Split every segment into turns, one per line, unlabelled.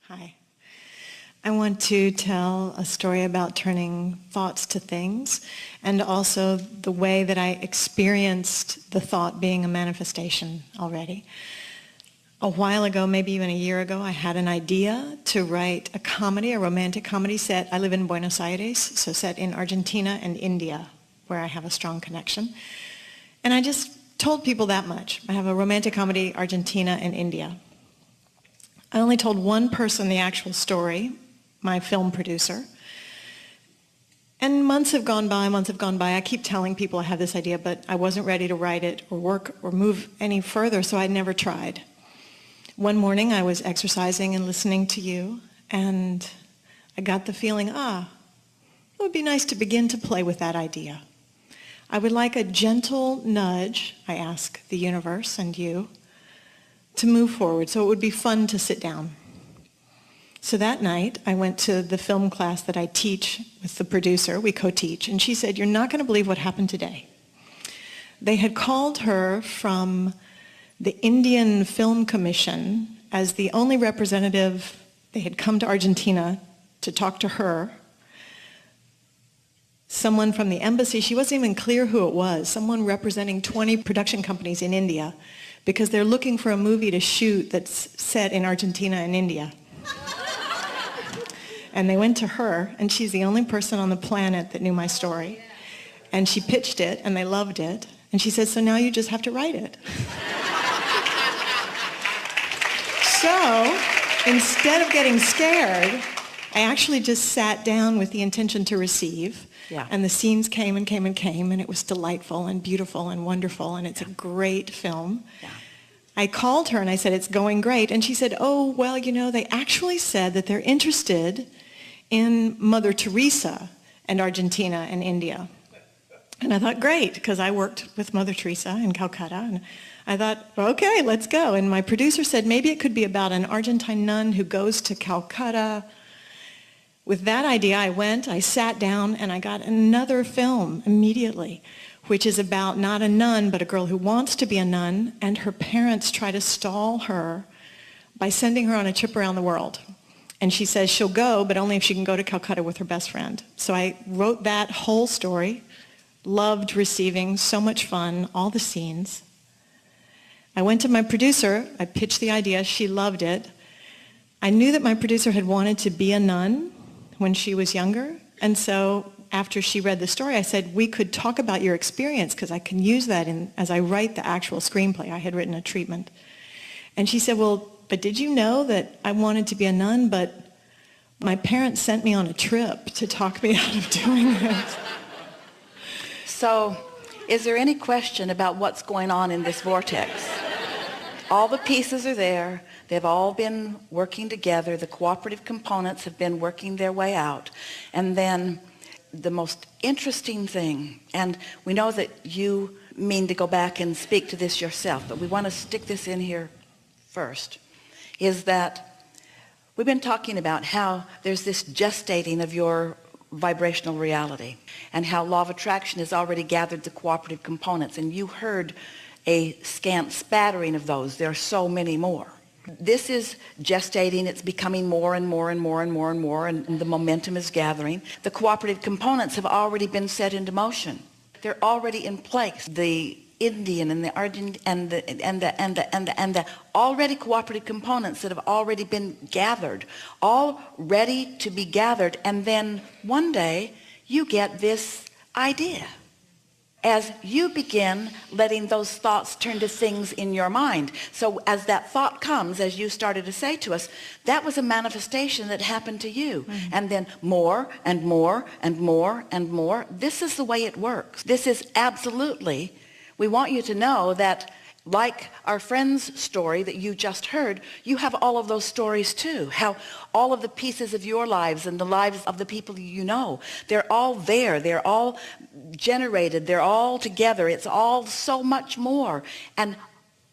Hi. I want to tell a story about turning thoughts to things, and also the way that I experienced the thought being a manifestation already. A while ago, maybe even a year ago, I had an idea to write a comedy, a romantic comedy set. I live in Buenos Aires, so set in Argentina and India, where I have a strong connection. And I just told people that much. I have a romantic comedy, Argentina and India. I only told one person the actual story, my film producer. And months have gone by. I keep telling people I have this idea, but I wasn't ready to write it or work or move any further, so I never tried. One morning I was exercising and listening to you, and I got the feeling, it would be nice to begin to play with that idea. I would like a gentle nudge, I ask the universe and you, to move forward, so it would be fun to sit down. So that night, I went to the film class that I teach with the producer. We co-teach, and she said, "You're not going to believe what happened today." They had called her from the Indian Film Commission as the only representative. They had come to Argentina to talk to her. Someone from the embassy, she wasn't even clear who it was, someone representing 20 production companies in India, because they're looking for a movie to shoot that's set in Argentina and India. And they went to her, and she's the only person on the planet that knew my story. And she pitched it, and they loved it. And she said, "So now you just have to write it." So instead of getting scared, I actually just sat down with the intention to receive. Yeah. And the scenes came and came and came, and it was delightful and beautiful and wonderful, and it's a great film. Yeah. I called her and I said, "It's going great." And she said, "Oh, well, they actually said that they're interested in Mother Teresa and Argentina and India." And I thought, great, because I worked with Mother Teresa in Calcutta. And I thought, okay, let's go. And my producer said, maybe it could be about an Argentine nun who goes to Calcutta. With that idea, I sat down, and I got another film immediately, which is about not a nun, but a girl who wants to be a nun, and her parents try to stall her by sending her on a trip around the world. And she says she'll go, but only if she can go to Calcutta with her best friend. So I wrote that whole story, loved receiving, so much fun, all the scenes. I went to my producer, I pitched the idea, she loved it. I knew that my producer had wanted to be a nun when she was younger, and so after she read the story, I said, we could talk about your experience, because I can use that as I write the actual screenplay. I had written a treatment. And she said, well, but did you know that I wanted to be a nun, but my parents sent me on a trip to talk me out of doing this?
So, is there any question about what's going on in this vortex? All the pieces are there. They've all been working together. The cooperative components have been working their way out. And then the most interesting thing, and we know that you mean to go back and speak to this yourself, but we want to stick this in here first, is that we've been talking about how there's this gestating of your vibrational reality, and how law of attraction has already gathered the cooperative components, and you heard a scant spattering of those. There are so many more. This is gestating. It's becoming more and more and more and more and more, and the momentum is gathering. The cooperative components have already been set into motion. They're already in place. The Indian and the Argentine and the already cooperative components that have already been gathered, all ready to be gathered. And then one day you get this idea. As you begin letting those thoughts turn to things in your mind. So as that thought comes, as you started to say to us, that was a manifestation that happened to you. Mm-hmm. And then more and more and more and more. This is the way it works. This is absolutely, we want you to know that, like our friend's story that you just heard, you have all of those stories too. How all of the pieces of your lives and the lives of the people you know, they're all there. They're all generated. They're all together. It's all so much more. And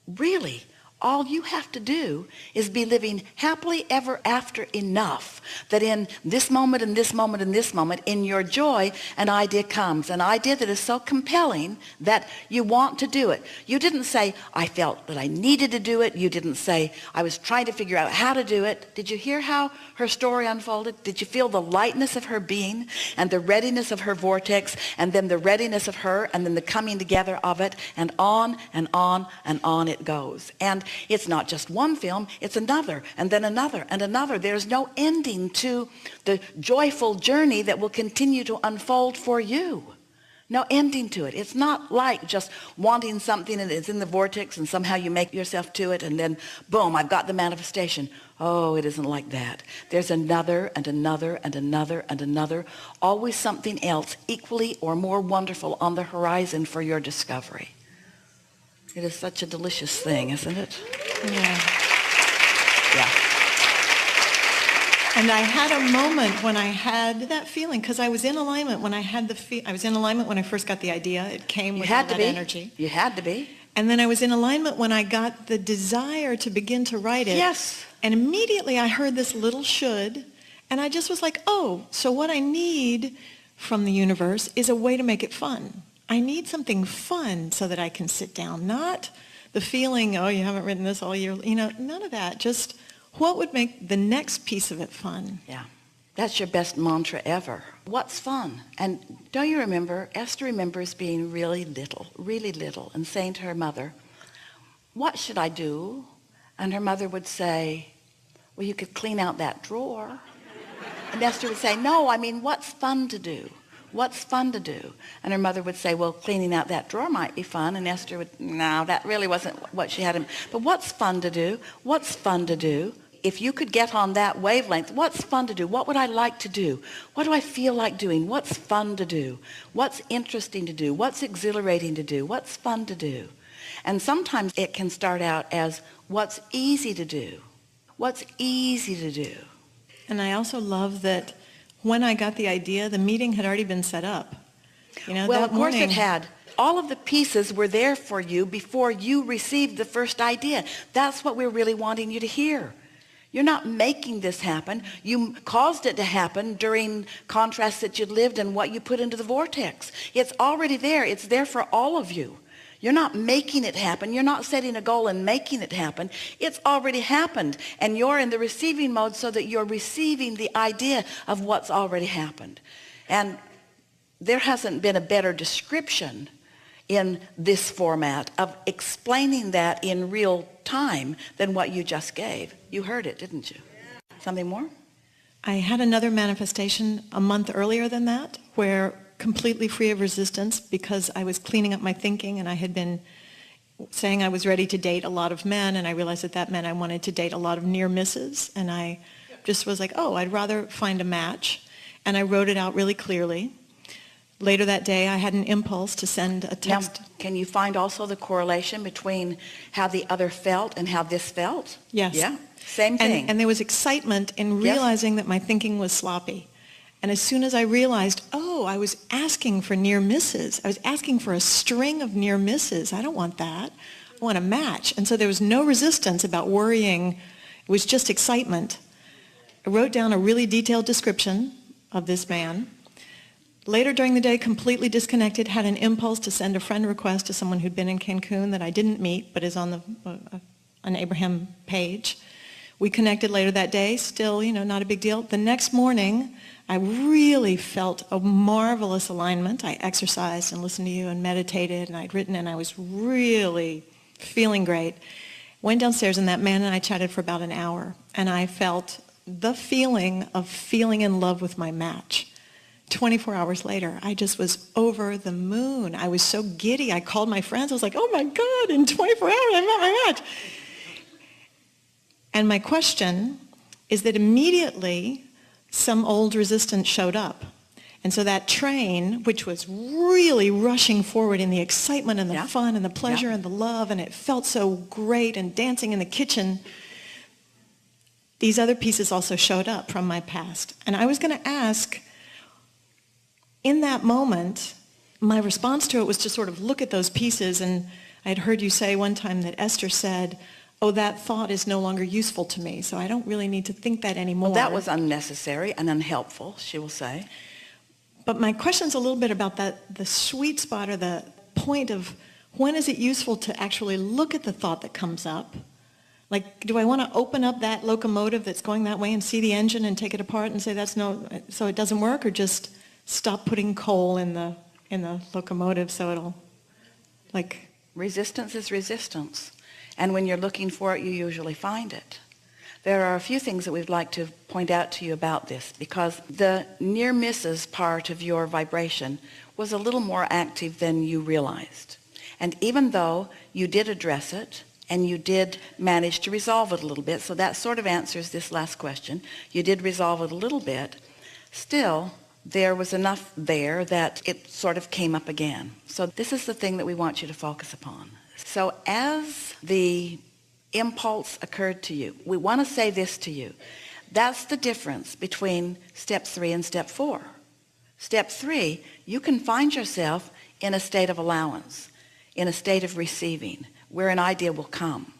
really, All you have to do is be living happily ever after enough that in this moment and this moment and this moment, in your joy, an idea comes. An idea that is so compelling that you want to do it. You didn't say, I felt that I needed to do it. You didn't say, I was trying to figure out how to do it. Did you hear how her story unfolded? Did you feel the lightness of her being and the readiness of her vortex, and then the readiness of her, and then the coming together of it, and on and on and on it goes. And it's not just one film, it's another, and then another, and another. There's no ending to the joyful journey that will continue to unfold for you. No ending to it. It's not like just wanting something and it's in the vortex and somehow you make yourself to it and then boom, I've got the manifestation. Oh, it isn't like that. There's another and another and another and another. Always something else equally or more wonderful on the horizon for your discovery. It is such a delicious thing, isn't it?
Yeah.
Yeah.
And I had a moment when I had that feeling, because I was in alignment when I had I was in alignment when I first got the idea. It came with all that energy.
You had to be.
And then I was in alignment when I got the desire to begin to write it.
Yes.
And immediately I heard this little should, and I just was like, oh, so what I need from the universe is a way to make it fun. I need something fun so that I can sit down, not the feeling, oh, you haven't written this all year, none of that. Just what would make the next piece of it fun?
Yeah, that's your best mantra ever. What's fun? And don't you remember, Esther remembers being really little, and saying to her mother, what should I do? And her mother would say, well, you could clean out that drawer. And Esther would say, no, I mean, what's fun to do? What's fun to do? And her mother would say, well, cleaning out that drawer might be fun. And Esther would, no, that really wasn't what she had in. But what's fun to do? What's fun to do? If you could get on that wavelength, what's fun to do? What would I like to do? What do I feel like doing? What's fun to do? What's interesting to do? What's exhilarating to do? What's fun to do? And sometimes it can start out as what's easy to do? What's easy to do?
And I also love that when I got the idea, the meeting had already been set up.
Well, of course it had. All of the pieces were there for you before you received the first idea. That's what we're really wanting you to hear. You're not making this happen. You caused it to happen during contrasts that you lived and what you put into the vortex. It's already there. It's there for all of you. You're not making it happen. You're not setting a goal and making it happen. It's already happened. And you're in the receiving mode so that you're receiving the idea of what's already happened. And there hasn't been a better description in this format of explaining that in real time than what you just gave. You heard it, didn't you? Something more?
I had another manifestation a month earlier than that, where completely free of resistance, because I was cleaning up my thinking and I had been saying I was ready to date a lot of men, and I realized that meant I wanted to date a lot of near misses, and I just was like, oh, I'd rather find a match, and I wrote it out really clearly. Later that day, I had an impulse to send a text.
Now, can you find also the correlation between how the other felt and how this felt?
Yes.
Yeah, same thing.
And there was excitement in realizing that my thinking was sloppy. And as soon as I realized, oh, I was asking for near misses. I was asking for a string of near misses. I don't want that. I want a match. And so there was no resistance about worrying. It was just excitement. I wrote down a really detailed description of this man. Later during the day, completely disconnected, had an impulse to send a friend request to someone who'd been in Cancun that I didn't meet, but is on an Abraham page. We connected later that day, still, not a big deal. The next morning, I really felt a marvelous alignment. I exercised and listened to you and meditated, and I'd written, and I was really feeling great. Went downstairs, and that man and I chatted for about an hour, and I felt the feeling of feeling in love with my match. 24 hours later, I just was over the moon. I was so giddy. I called my friends. I was like, oh my God, in 24 hours, I met my match. And my question is that immediately some old resistance showed up. And so that train, which was really rushing forward in the excitement and the fun and the pleasure and the love, and it felt so great, and dancing in the kitchen, these other pieces also showed up from my past. And I was going to ask, in that moment, my response to it was to sort of look at those pieces, and I had heard you say one time that Esther said, oh, that thought is no longer useful to me, so I don't really need to think that anymore.
Well, that was unnecessary and unhelpful, she will say.
But my question's a little bit about that, the sweet spot or the point of when is it useful to actually look at the thought that comes up? Like, do I want to open up that locomotive that's going that way and see the engine and take it apart and say so it doesn't work, or just stop putting coal in the locomotive so it'll, like...
Resistance is resistance. And when you're looking for it, you usually find it. There are a few things that we'd like to point out to you about this, because the near misses part of your vibration was a little more active than you realized. And even though you did address it, and you did manage to resolve it a little bit, so that sort of answers this last question. You did resolve it a little bit. Still, there was enough there that it sort of came up again. So this is the thing that we want you to focus upon. So as the impulse occurred to you, we want to say this to you. That's the difference between step 3 and step 4. Step 3, you can find yourself in a state of allowance, in a state of receiving, where an idea will come.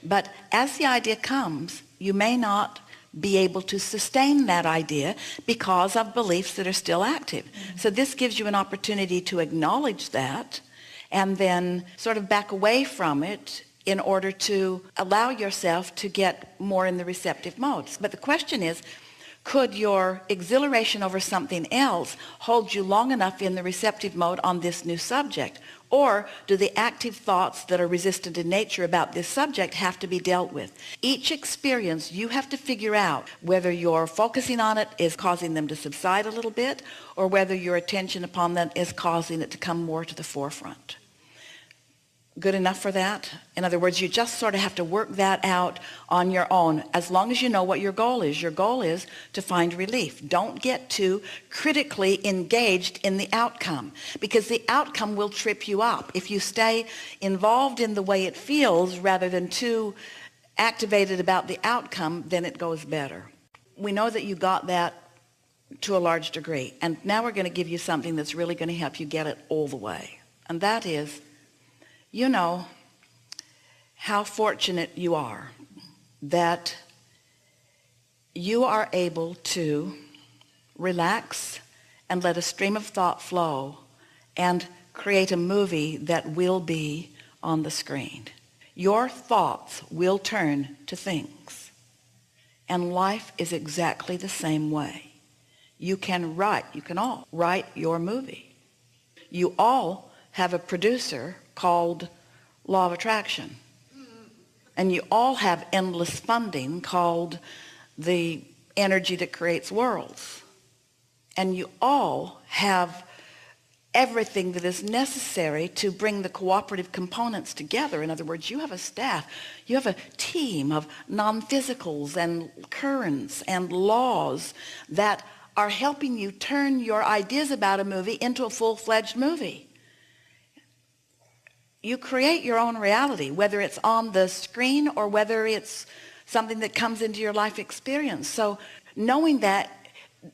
But as the idea comes, you may not be able to sustain that idea because of beliefs that are still active. Mm-hmm. So this gives you an opportunity to acknowledge that and then sort of back away from it in order to allow yourself to get more in the receptive modes. But the question is, could your exhilaration over something else hold you long enough in the receptive mode on this new subject? Or do the active thoughts that are resistant in nature about this subject have to be dealt with? Each experience, you have to figure out whether your focusing on it is causing them to subside a little bit, or whether your attention upon them is causing it to come more to the forefront. Good enough for that? In other words, you just sort of have to work that out on your own, as long as you know what your goal is. Your goal is to find relief. Don't get too critically engaged in the outcome, because the outcome will trip you up. If you stay involved in the way it feels rather than too activated about the outcome, then it goes better. We know that you got that to a large degree, and now we're going to give you something that's really going to help you get it all the way. And that is, you know how fortunate you are that you are able to relax and let a stream of thought flow and create a movie that will be on the screen. Your thoughts will turn to things, and life is exactly the same way. You can all write your movie. You all have a producer called law of attraction, and you all have endless funding called the energy that creates worlds, and you all have everything that is necessary to bring the cooperative components together. In other words, you have a staff, you have a team of non-physicals and currents and laws that are helping you turn your ideas about a movie into a full-fledged movie. You create your own reality, whether it's on the screen or whether it's something that comes into your life experience. So knowing that,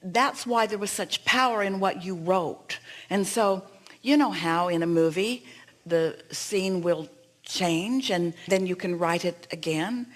that's why there was such power in what you wrote. And so you know how in a movie the scene will change and then you can write it again.